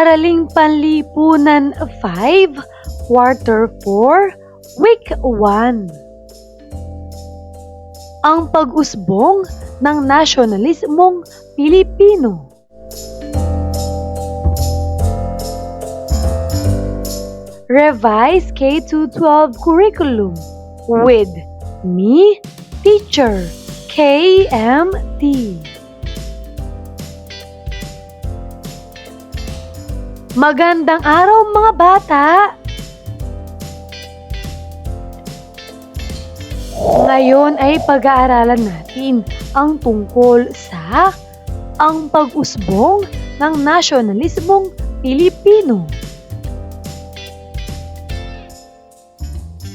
Araling Panlipunan 5, Quarter 4, Week 1. Ang pag-usbong ng nasyonalismong Pilipino. Revised K-12 curriculum with me, Teacher KMT. Magandang araw mga bata! Ngayon ay pag-aaralan natin ang tungkol sa ang pag-usbong ng nasyonalismong Pilipino.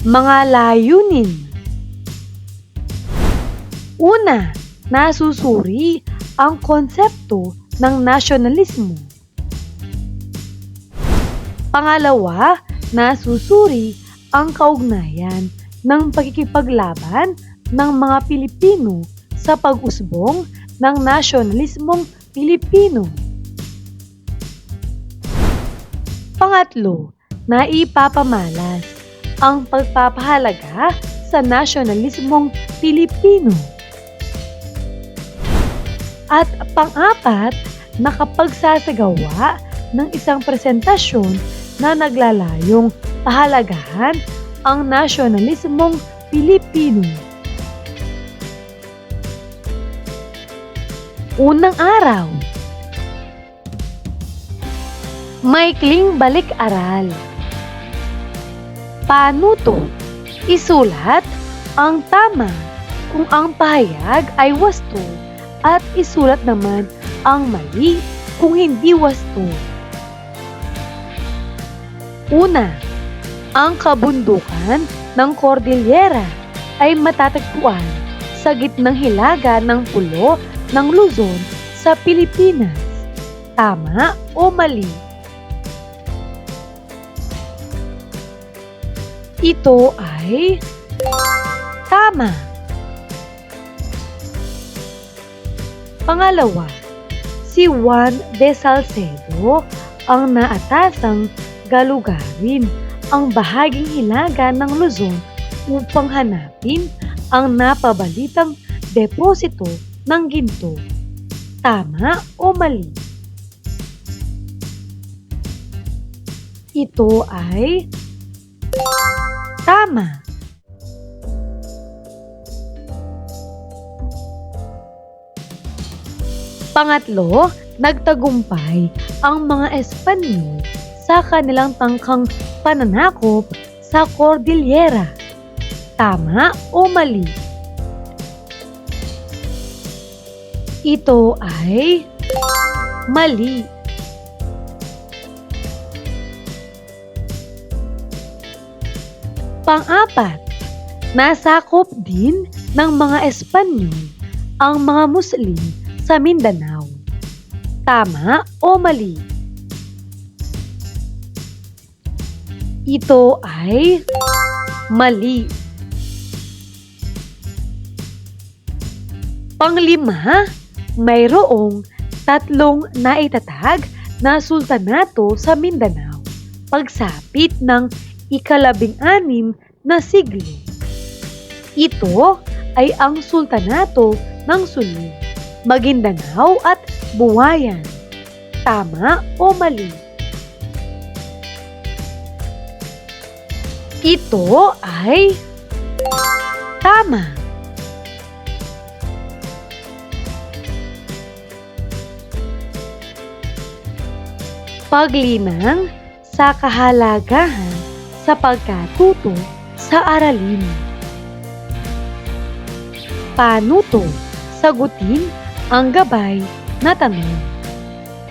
Mga layunin. Una, nasusuri ang konsepto ng nasyonalismo. Pangalawa, nasusuri ang kaugnayan ng pagkikipaglaban ng mga Pilipino sa pag-usbong ng nasyonalismong Pilipino. Pangatlo, naipapamalas ang pagpapahalaga sa nasyonalismong Pilipino. At pang-apat, nakapagsasagawa ng isang presentasyon na naglalayong pahalagahan ang nasyonalismong Pilipino. Unang araw. Maikling balik-aral. Panuto. Isulat ang tama kung ang pahayag ay wasto at isulat naman ang mali kung hindi wasto. Una, ang kabundukan ng Cordillera ay matatagpuan sa gitnang hilaga ng pulo ng Luzon sa Pilipinas. Tama o mali? Ito ay tama. Pangalawa, si Juan de Salcedo ang naatasang galugarin ang bahaging hilaga ng Luzon upang hanapin ang napabalitang deposito ng ginto. Tama o mali? Ito ay tama. Pangatlo, nagtagumpay ang mga Espanyol sa kanilang tangkang pananakop sa Cordillera. Tama o mali? Ito ay mali. Pang-apat, nasakop din ng mga Espanyol ang mga Muslim sa Mindanao. Tama o mali? Ito ay mali. Panglima, mayroong 3 naitatag na sultanato sa Mindanao pagsapit ng ika-16 na siglo. Ito ay ang sultanato ng Sulu, Maguindanao at Buwayan. Tama o mali? Ito ay tama. Paglinang sa kahalagahan sa pagkatuto sa aralin. Panuto, sagutin ang gabay na tanong.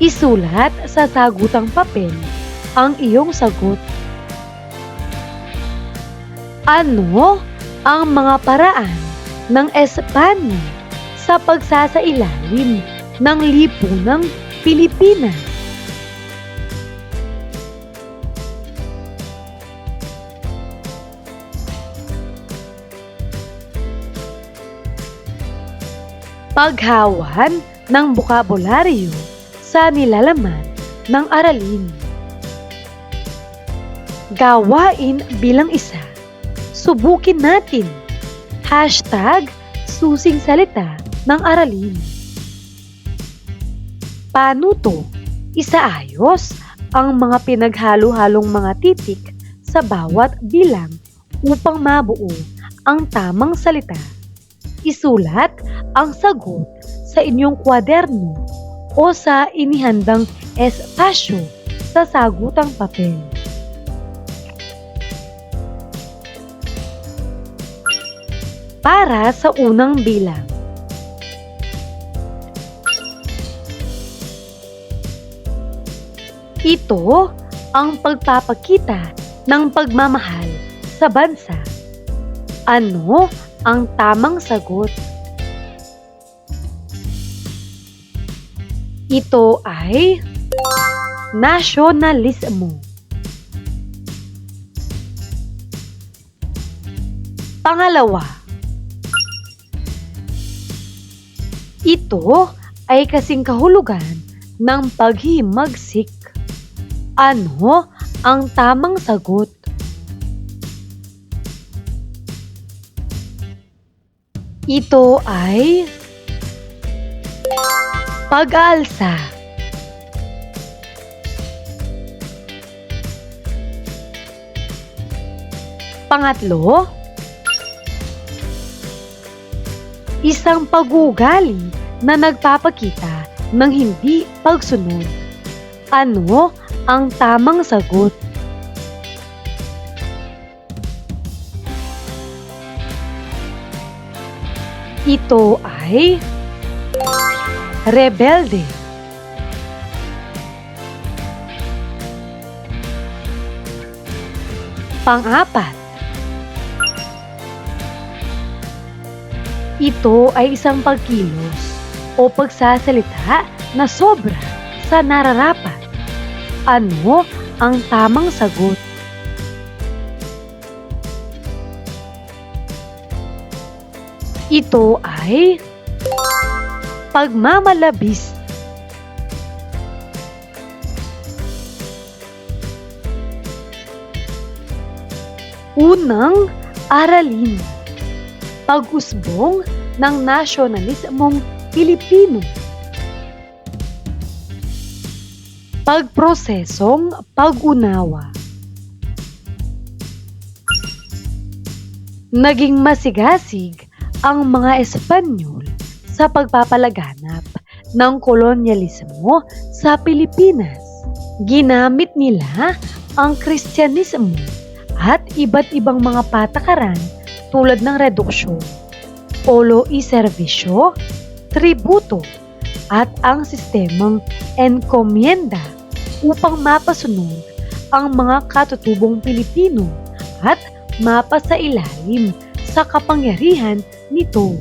Isulat sa sagutang papel ang iyong sagot. Ano ang mga paraan ng Espanya sa pagsasailalim ng lipunang Pilipinas? Paghawan ng bokabularyo sa nilalaman ng aralin. Gawain bilang isa. Subukin natin. #susing salita ng aralin. Paano to? Isaayos ang mga pinaghalo-halong mga titik sa bawat bilang upang mabuo ang tamang salita. Isulat ang sagot sa inyong kwaderno o sa inihandang espasyo sa sagutang papel. Para sa unang bilang. Ito ang pagpapakita ng pagmamahal sa bansa. Ano ang tamang sagot? Ito ay nasyonalismo. Pangalawa, ito ay kasing kahulugan ng paghimagsik. Ano ang tamang sagot? Ito ay pag-aalsa. Pangatlo, isang pag-uugali na nagpapakita ng hindi pagsunod. Ano ang tamang sagot? Ito ay rebelde. Pang-apat, ito ay isang pagkilos o pagsasalita na sobra sa nararapat. Ano ang tamang sagot? Ito ay pagmamalabis. Unang aralin. Pag-usbong ng nasyonalismong Pilipino. Pagprosesong pag-unawa. Naging masigasig ang mga Espanyol sa pagpapalaganap ng kolonyalismo sa Pilipinas. Ginamit nila ang Kristyanismo at iba't ibang mga patakaran tulad ng reduksyon, polo y serbisyo, tributo, at ang sistemang enkomienda upang mapasunod ang mga katutubong Pilipino at mapasailalim sa kapangyarihan nito.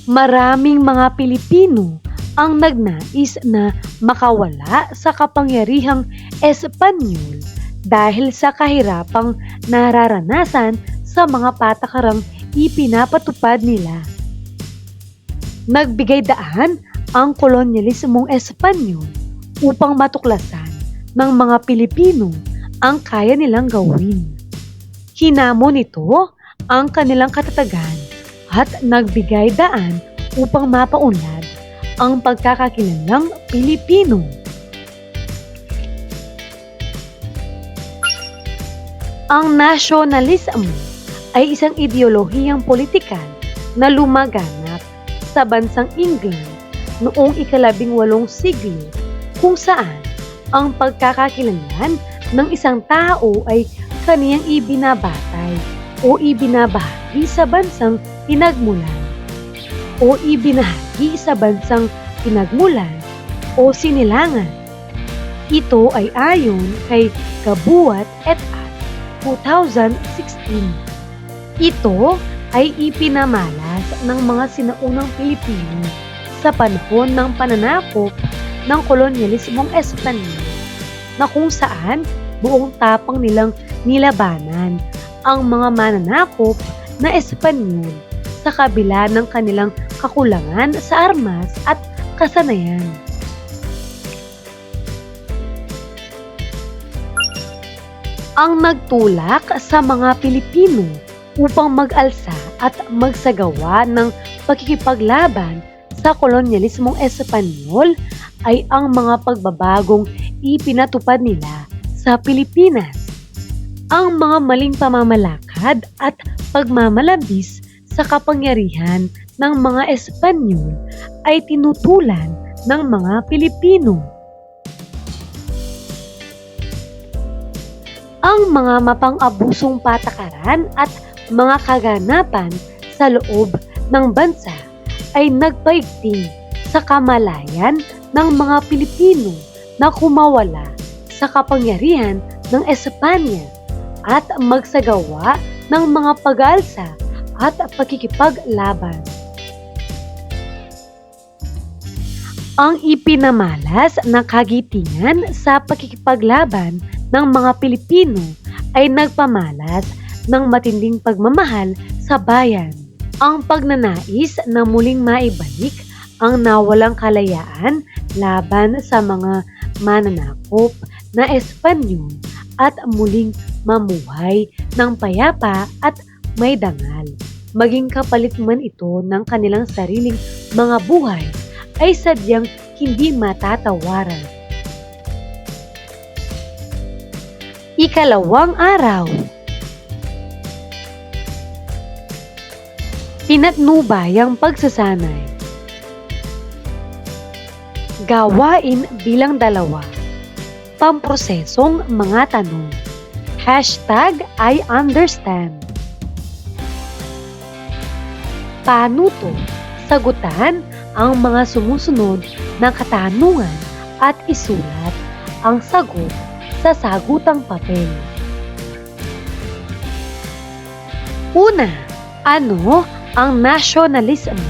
Maraming mga Pilipino ang nagnais na makawala sa kapangyarihang Espanyol dahil sa kahirapang nararanasan sa mga patakarang ipinapatupad nila. Nagbigay daan ang kolonyalismong Espanyol upang matuklasan ng mga Pilipino ang kaya nilang gawin. Hinamon nito ang kanilang katatagan at nagbigay daan upang mapaunlad ang pagkakakilanlang Pilipino. Ang nasyonalismo ay isang ideolohiyang politikal na lumaganap sa bansang England noong ika-18 siglo kung saan ang pagkakakilanlan ng isang tao ay kaniyang ibinabatay o ibinabahagi sa bansang pinagmulan o ibinahagi sa bansang pinagmulan o sinilangan. Ito ay ayon kay Gabuat et al. 2016. Ito ay ipinamalas ng mga sinaunang Pilipino sa panahon ng pananakop ng kolonyalismong Espanyol na kung saan buong tapang nilang nilabanan ang mga mananakop na Espanyol sa kabila ng kanilang kakulangan sa armas at kasanayan. Ang nagtulak sa mga Pilipino upang mag-alsa at magsagawa ng pakikipaglaban sa kolonyalismong Espanyol ay ang mga pagbabagong ipinatupad nila sa Pilipinas. Ang mga maling pamamalakad at pagmamalabis sa kapangyarihan ng mga Espanyol ay tinutulan ng mga Pilipino. Ang mga mapang-abusong patakaran at mga kaganapan sa loob ng bansa ay nagpaigting sa kamalayan ng mga Pilipino na kumawala sa kapangyarihan ng Espanya at magsagawa ng mga pag-aalsa at pakikipaglaban. Ang ipinamalas na kagitingan sa pakikipaglaban ng mga Pilipino ay nagpamalas ng matinding pagmamahal sa bayan. Ang pagnanais na muling maibalik ang nawalang kalayaan laban sa mga mananakop na Espanyol at muling mamuhay ng payapa at may dangal. Maging kapalit man ito ng kanilang sariling mga buhay ay sadyang hindi matatawaran. Ikalawang araw. Pinatnubayang pagsasanay. Gawain bilang 2. Pamprosesong mga tanong. #I understand. Paano to? Sagutan ang mga sumusunod na katanungan at isulat ang sagot sa sagutang papel. Una, ano ang nasyonalismo?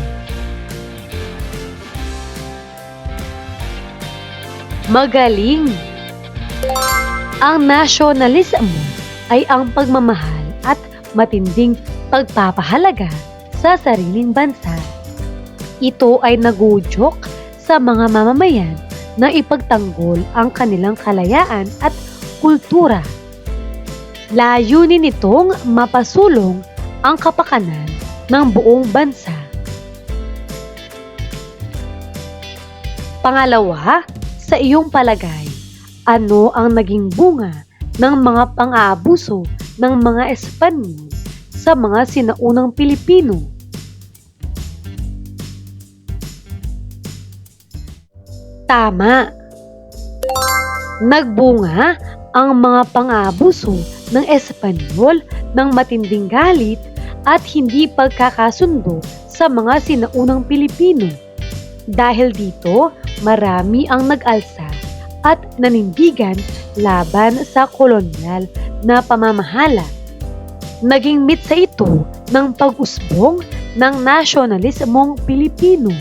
Magaling! Ang nasyonalismo ay ang pagmamahal at matinding pagpapahalaga sa sariling bansa. Ito ay nagudyok sa mga mamamayan na ipagtanggol ang kanilang kalayaan at kultura. Layunin nitong mapasulong ang kapakanan ng buong bansa. Pangalawa, sa iyong palagay, ano ang naging bunga ng mga pang-aabuso ng mga Espanyol sa mga sinaunang Pilipino? Tama! Nagbunga ang mga pang-aabuso ng Espanyol ng matinding galit at hindi pagkakasundo sa mga sinaunang Pilipino. Dahil dito, marami ang nag-alsa at nanindigan laban sa kolonyal na pamamahala. Naging mitsa ito ng pag-usbong ng nasyonalismong Pilipino.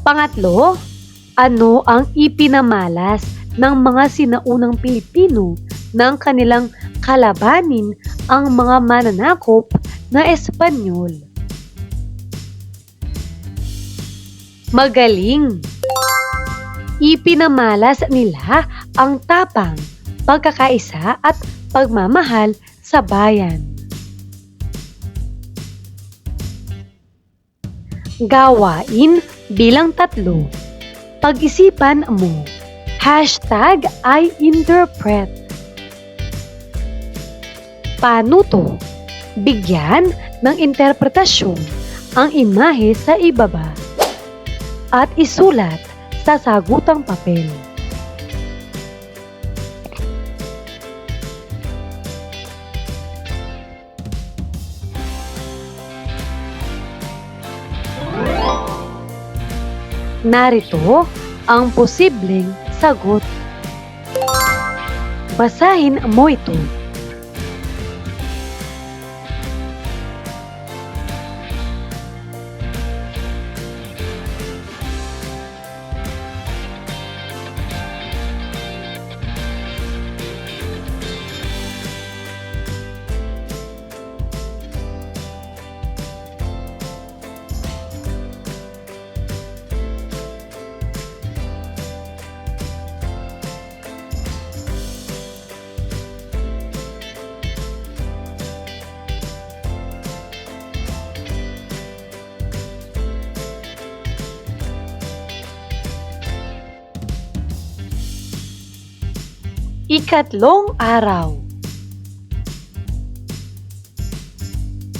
Pangatlo, ano ang ipinamalas ng mga sinaunang Pilipino nang kanilang kalabanin ang mga mananakop na Espanyol? Magaling! Ipinamalas nila ang tapang, pagkakaisa at pagmamahal sa bayan. Gawain bilang 3. Pag-isipan mo. #I interpret. Paano to? Bigyan ng interpretasyon ang imahe sa ibaba at isulat sa sagutang papel. Narito ang posibleng sagot. Basahin mo ito. Ikatlong araw.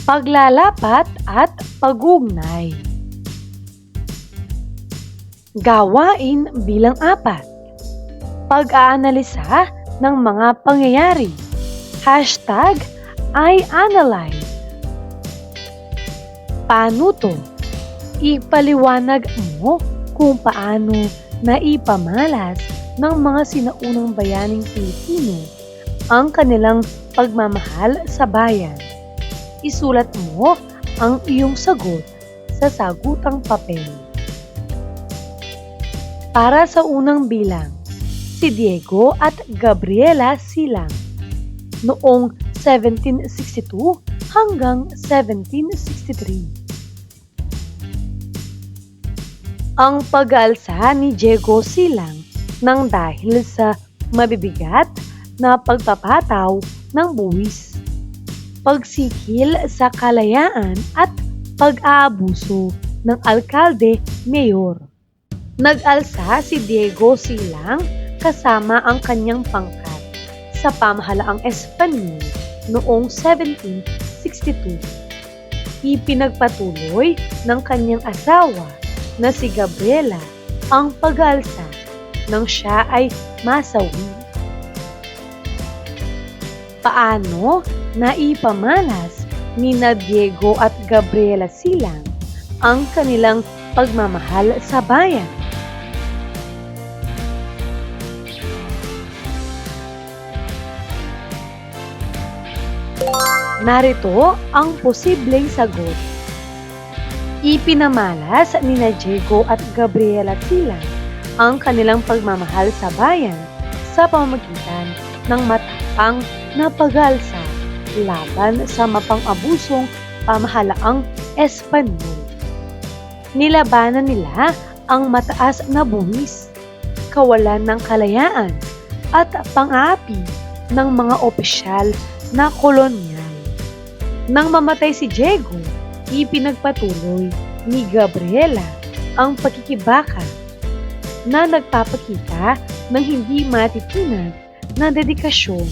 Paglalapat at pagugnay. Gawain bilang 4. Pag-aanalisa ng mga pangyayari. #iAnalyze. Paano to? Ipaliwanag mo kung paano naipamalas ng mga sinaunang bayaning Pilipino ang kanilang pagmamahal sa bayan. Isulat mo ang iyong sagot sa sagutang papel. Para sa unang bilang, si Diego at Gabriela Silang noong 1762 hanggang 1763. Ang pag-aalsa ni Diego Silang nang dahil sa mabibigat na pagpapataw ng buwis, pagsikil sa kalayaan at pag-aabuso ng alkalde-mayor. Nag-alsa si Diego Silang kasama ang kanyang pangkat sa pamahalaang Espanyol noong 1762. Ipinagpatuloy ng kanyang asawa na si Gabriela ang pag-alsa nang siya ay masawi. Paano naipamalas nina Diego at Gabriela Silang ang kanilang pagmamahal sa bayan? Narito ang posibleng sagot. Ipinamalas nina Diego at Gabriela Silang ang kanilang pagmamahal sa bayan sa pamamagitan ng matapang na pag-alsa laban sa mapang-abusong pamahalaang Espanyol. Nilabanan nila ang mataas na buwis, kawalan ng kalayaan at pang-aapi ng mga opisyal na kolonyal. Nang mamatay si Diego, ipinagpatuloy ni Gabriela ang pakikibaka na nagpapakita ng hindi matitinag na dedikasyon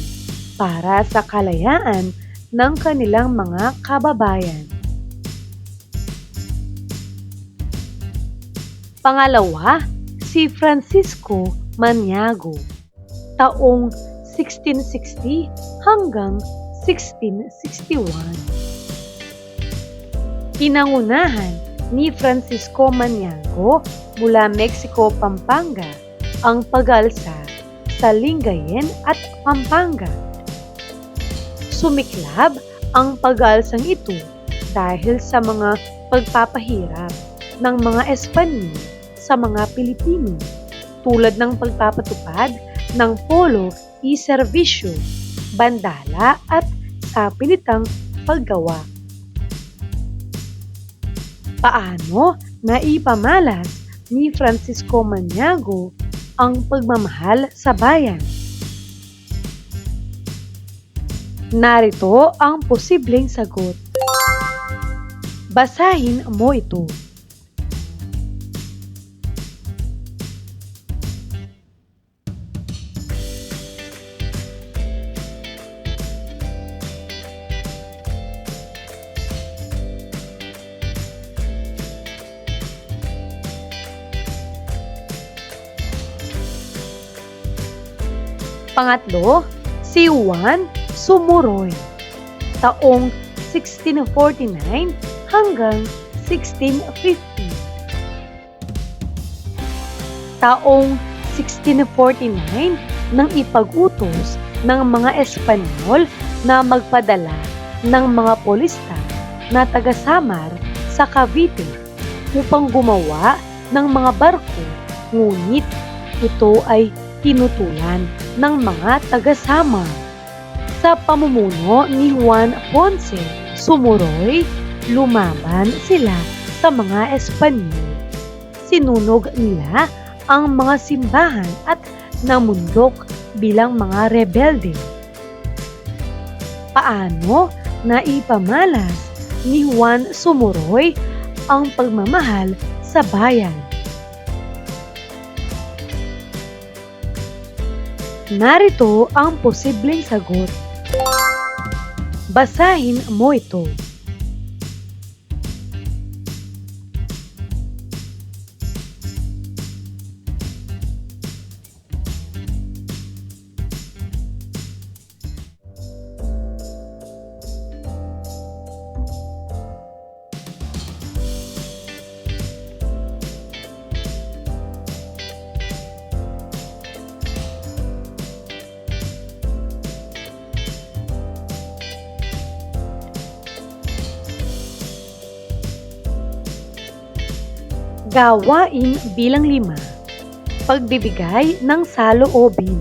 para sa kalayaan ng kanilang mga kababayan. Pangalawa, si Francisco Maniago, taong 1660 hanggang 1661. Pinangunahan ni Francisco Maniago mula Mexico, Pampanga ang pag-alsa sa Lingayen at Pampanga. Sumiklab ang pag-alsang ito dahil sa mga pagpapahirap ng mga Espanyol sa mga Pilipino tulad ng pagpapatupad ng polo y servisyo, bandala at sapilitang paggawa. Paano naipamalas ni Francisco Maniago ang pagmamahal sa bayan? Narito ang posibleng sagot. Basahin mo ito. Pangatlo, si Juan Sumuroy, taong 1649 hanggang 1650. Taong 1649 nang ipag-utos ng mga Espanyol na magpadala ng mga polista na taga-Samar sa Cavite upang gumawa ng mga barko, ngunit ito ay tinutulan ng mga taga-Samar. Sa pamumuno ni Juan Ponce Sumuroy, lumaban sila sa mga Espanyol. Sinunog nila ang mga simbahan at namundok bilang mga rebelde. Paano naipamalas ni Juan Sumuroy ang pagmamahal sa bayan? Narito ang posibleng sagot. Basahin mo ito. Gawain bilang 5. Pagbibigay ng saloobin.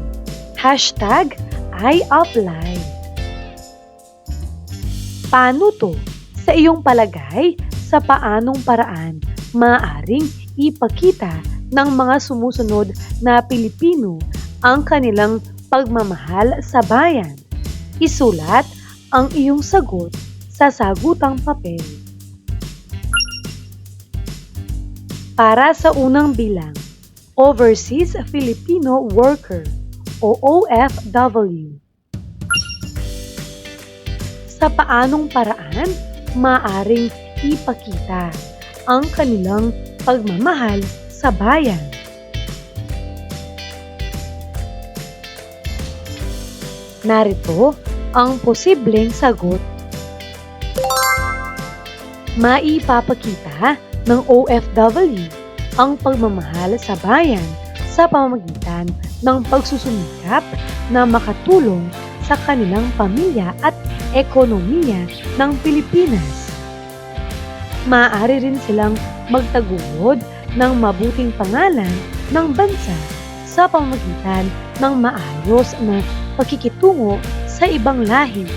Hashtag #IOutLive. Paano to? Sa iyong palagay, sa paanong paraan maaaring ipakita ng mga sumusunod na Pilipino ang kanilang pagmamahal sa bayan? Isulat ang iyong sagot sa sagutang papel. Para sa unang bilang, Overseas Filipino Worker o OFW. Sa paanong paraan maaring ipakita ang kanilang pagmamahal sa bayan? Narito ang posibleng sagot. Maipapakita ng OFW ang pagmamahal sa bayan sa pamamagitan ng pagsusumikap na makatulong sa kanilang pamilya at ekonomiya ng Pilipinas. Maaari rin silang magtaguyod ng mabuting pangalan ng bansa sa pamamagitan ng maayos na pakikitungo sa ibang lahi.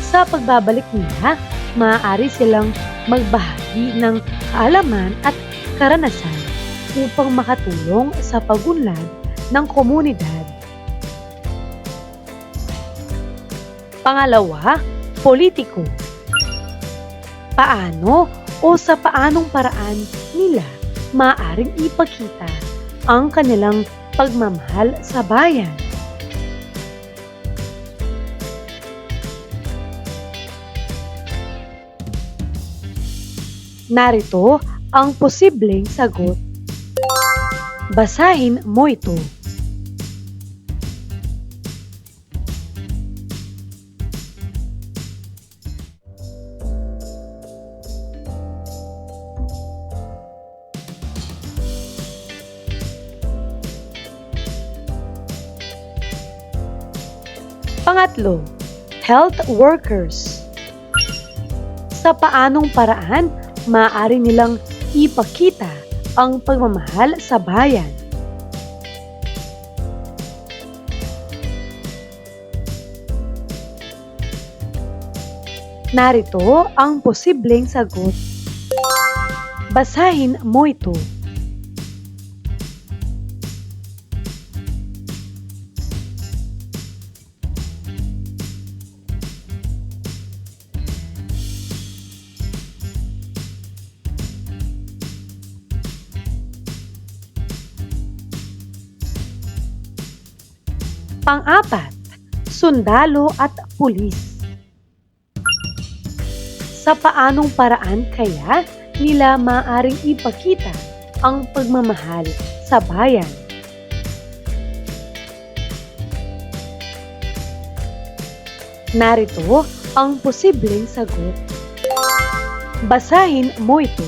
Sa pagbabalik nila, maaari silang magbahagi ng kaalaman at karanasan upang makatulong sa pagunlad ng komunidad. Pangalawa, politiko. Paano o sa paanong paraan nila maaaring ipakita ang kanilang pagmamahal sa bayan? Narito ang posibleng sagot. Basahin mo ito. Pangatlo, health workers. Sa paanong paraan maaari nilang ipakita ang pagmamahal sa bayan? Narito ang posibleng sagot. Basahin mo ito. Pang-apat, sundalo at pulis. Sa paanong paraan kaya nila maaaring ipakita ang pagmamahal sa bayan? Narito ang posibleng sagot. Basahin mo ito.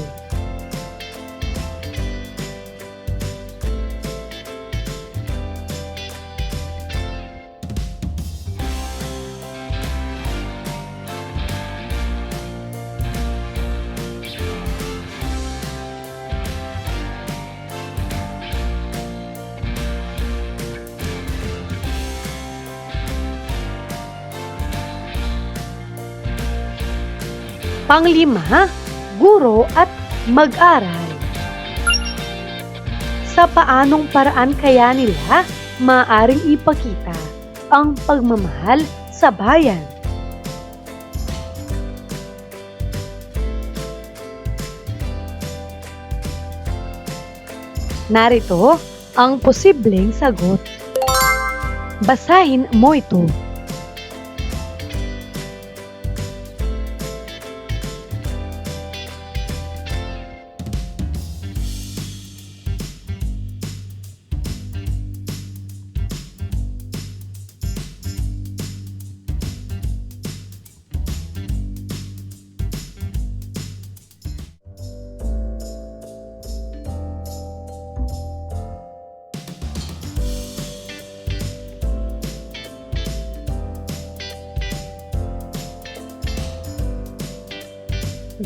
Panglima, guro at mag-aral. Sa paanong paraan kaya nila maaaring ipakita ang pagmamahal sa bayan? Narito ang posibleng sagot. Basahin mo ito.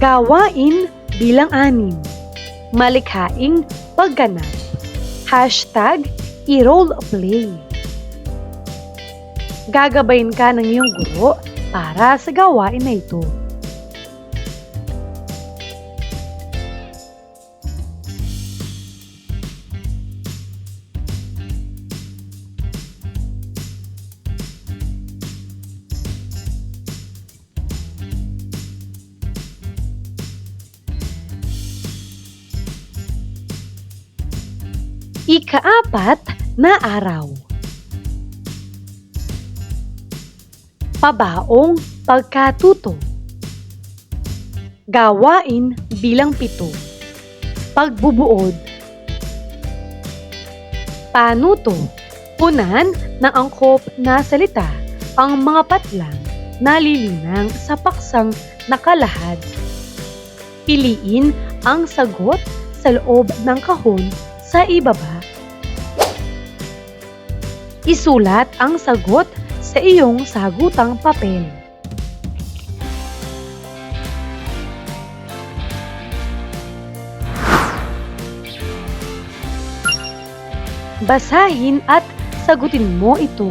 Gawain bilang 6. Malikhaing pagganap. #i-roleplay. Gagabayin ka ng iyong guro para sa gawain na ito. Ika-4 na araw. Pabaong pagkatuto. Gawain bilang 7. Pagbubuod. Panuto. Unan ng angkop na salita ang mga patlang na lilinang sa paksang nakalahad. Piliin ang sagot sa loob ng kahon sa ibaba. Isulat ang sagot sa iyong sagutang papel. Basahin at sagutin mo ito.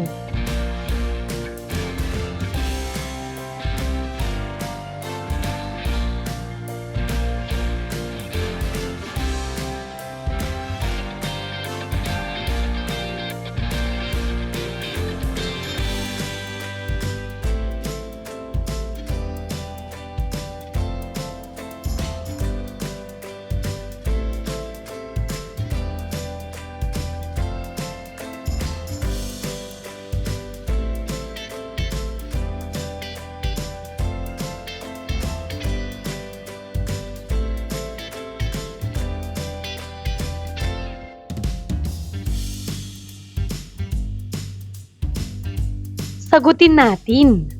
Sagutin natin.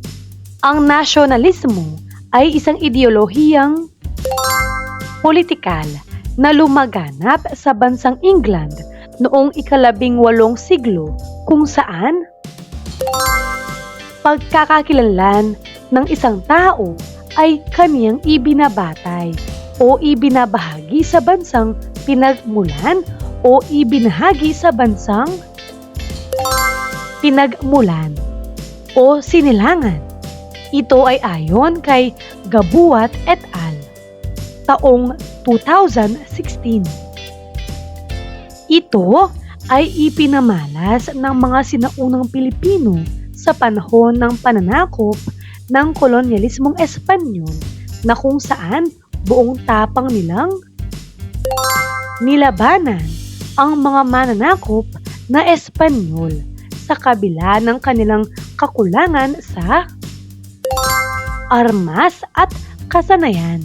Ang nasyonalismo ay isang ideolohiyang politikal na lumaganap sa bansang England noong ika-18 siglo kung saan pagkakakilanlan ng isang tao ay kaniyang ibinabatay o ibinabahagi sa bansang pinagmulan o ibinahagi sa bansang pinagmulan o sinilangan. Ito ay ayon kay Gabuat et al. Taong 2016. Ito ay ipinamalas ng mga sinaunang Pilipino sa panahon ng pananakop ng kolonyalismong Espanyol na kung saan buong tapang nilang nilabanan ang mga mananakop na Espanyol sa kabila ng kanilang kakulangan sa armas at kasanayan.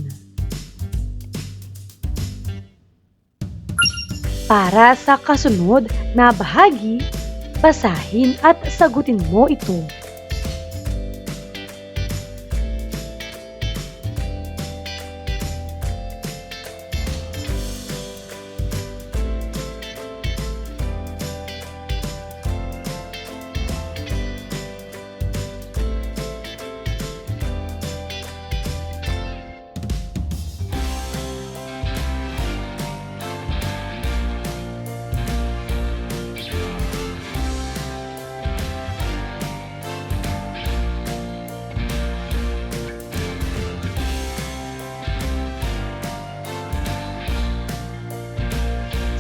Para sa kasunod na bahagi, basahin at sagutin mo ito.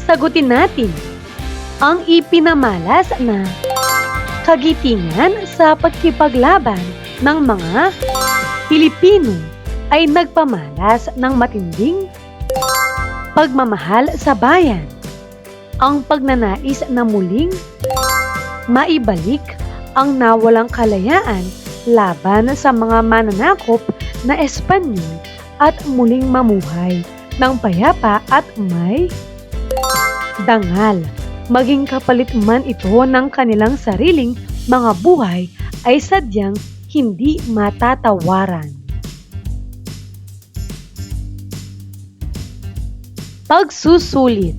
Sagutin natin ang ipinamalas na kagitingan sa pagkipaglaban ng mga Pilipino ay nagpamalas ng matinding pagmamahal sa bayan. Ang pagnanais na muling maibalik ang nawalang kalayaan laban sa mga mananakop na Espanyol at muling mamuhay ng payapa at may dangal. Maging kapalit man ito ng kanilang sariling mga buhay ay sadyang hindi matatawaran. Pagsusulit.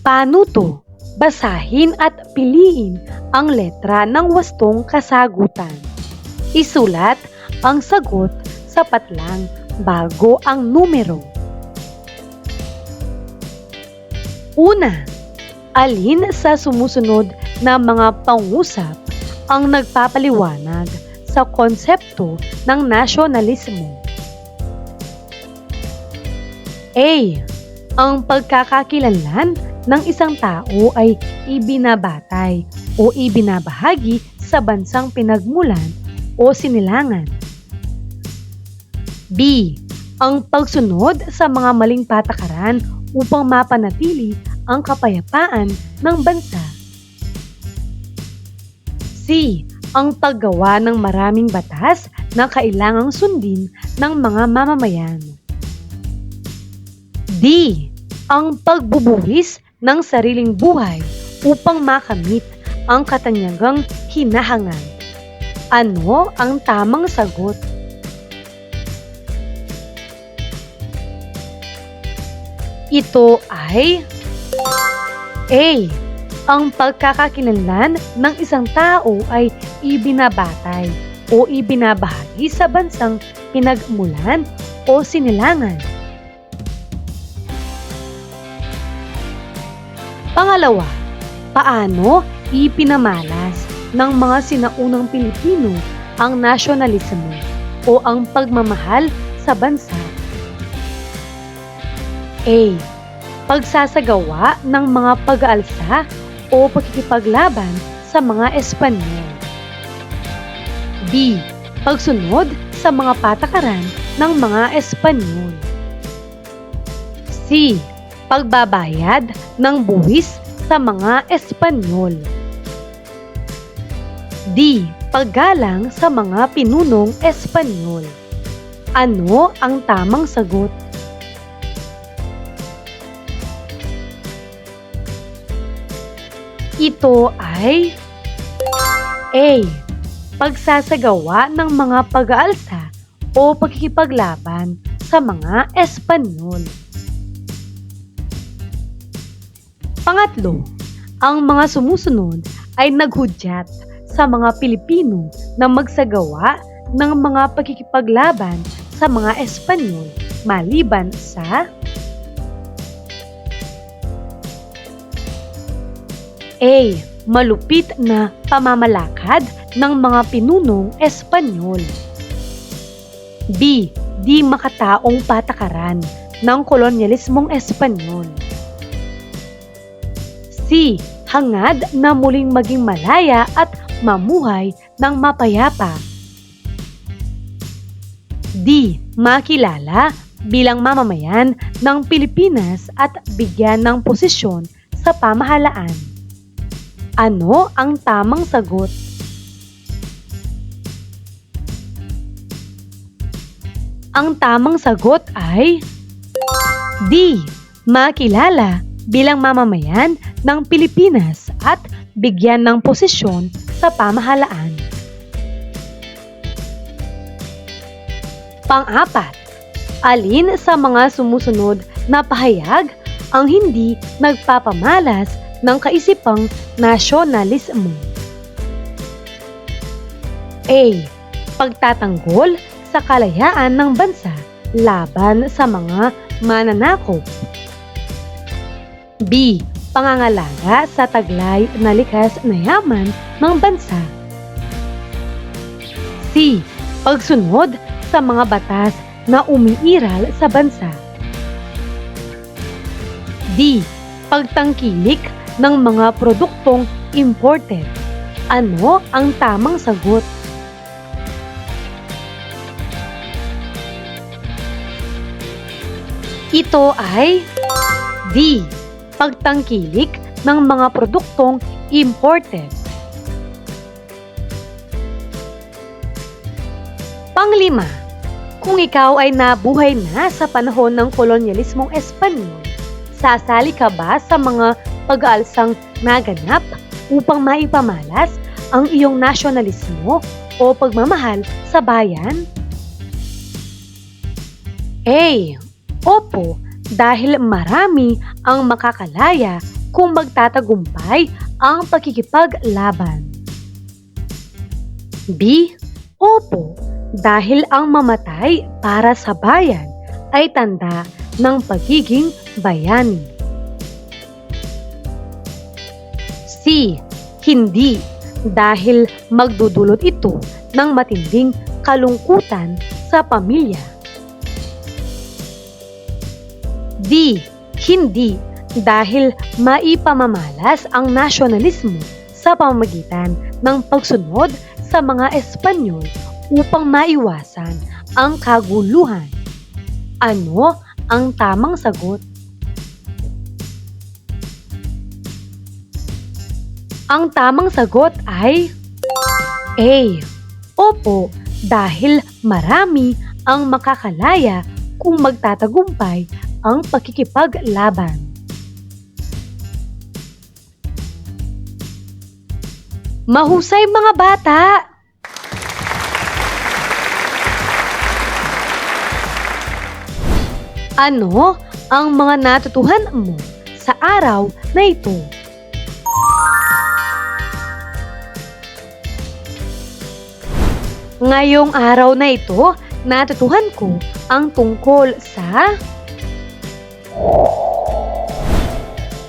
Paano to? Basahin at piliin ang letra ng wastong kasagutan. Isulat ang sagot sa patlang bago ang numero. Una, alin sa sumusunod na mga pangusap ang nagpapaliwanag sa konsepto ng nasyonalismo? A. Ang pagkakakilanlan ng isang tao ay ibinabatay o ibinabahagi sa bansang pinagmulan o sinilangan. B. Ang pagsunod sa mga maling patakaran upang mapanatili ang kapayapaan ng bansa. C. Ang paggawa ng maraming batas na kailangang sundin ng mga mamamayan. D. Ang pagbubuwis ng sariling buhay upang makamit ang katanyagang hinahangad. Ano ang tamang sagot? Ito ay A. Ang pagkakakilanlan ng isang tao ay ibinabatay o ibinabahagi sa bansang pinagmulan o sinilangan. Pangalawa, paano ipinamalas ng mga sinaunang Pilipino ang nasyonalismo o ang pagmamahal sa bansa? A. Pagsasagawa ng mga pag-aalsa o pagkikipaglaban sa mga Espanyol. B. Pagsunod sa mga patakaran ng mga Espanyol. C. Pagbabayad ng buwis sa mga Espanyol. D. Paggalang sa mga pinunong Espanyol. Ano ang tamang sagot? Ito ay A. Pagsasagawa ng mga pag-aalsa o pagkikipaglaban sa mga Espanyol. Pangatlo, ang mga sumusunod ay naghudyat sa mga Pilipino na magsagawa ng mga pagkikipaglaban sa mga Espanyol maliban sa A. Malupit na pamamalakad ng mga pinunong Espanyol. B. Di makataong patakaran ng kolonyalismong Espanyol. C. Hangad na muling maging malaya at mamuhay ng mapayapa. D. Makilala bilang mamamayan ng Pilipinas at bigyan ng posisyon sa pamahalaan. Ano ang tamang sagot? Ang tamang sagot ay D. Makilala bilang mamamayan ng Pilipinas at bigyan ng posisyon sa pamahalaan. Pang-apat, alin sa mga sumusunod na pahayag ang hindi nagpapamalas ng kaisipang nasyonalismo? A. Pagtatanggol sa kalayaan ng bansa laban sa mga mananakop. B. Pangangalaga sa taglay na likas na yaman ng bansa. C. Pagsunod sa mga batas na umiiral sa bansa. D. Pagtangkilik ng mga produktong imported. Ano ang tamang sagot? Ito ay D. Pagtangkilik ng mga produktong imported. Panglima, kung ikaw ay nabuhay na sa panahon ng kolonyalismong Espanyol, sasali ka ba sa mga pag-aalsang naganap upang maipamalas ang iyong nasyonalismo o pagmamahal sa bayan? A. Opo, dahil marami ang makakalaya kung magtatagumpay ang pakikipaglaban. B. Opo, dahil ang mamatay para sa bayan ay tanda ng pagiging bayani. C. Hindi, dahil magdudulot ito ng matinding kalungkutan sa pamilya. D. Hindi, dahil maipamamalas ang nasyonalismo sa pamamagitan ng pagsunod sa mga Espanyol upang maiwasan ang kaguluhan. Ano ang tamang sagot? Ang tamang sagot ay A. Opo, dahil marami ang makakalaya kung magtatagumpay ang pakikipaglaban. Mahusay mga bata! Ano ang mga natutuhan mo sa araw na ito? Ngayong araw na ito, natutuhan ko ang tungkol sa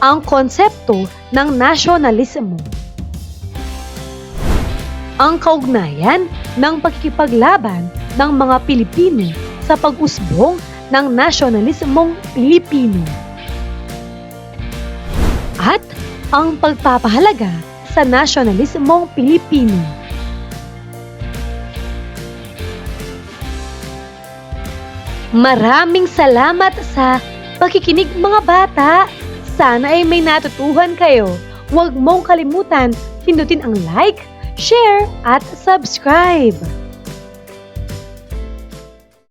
ang konsepto ng nasyonalismo, ang kaugnayan ng pakikipaglaban ng mga Pilipino sa pag-usbong ng nasyonalismong Pilipino, at ang pagpapahalaga sa nasyonalismong Pilipino. Maraming salamat sa pakikinig mga bata. Sana ay may natutuhan kayo. Huwag mong kalimutan pindutin ang like, share at subscribe.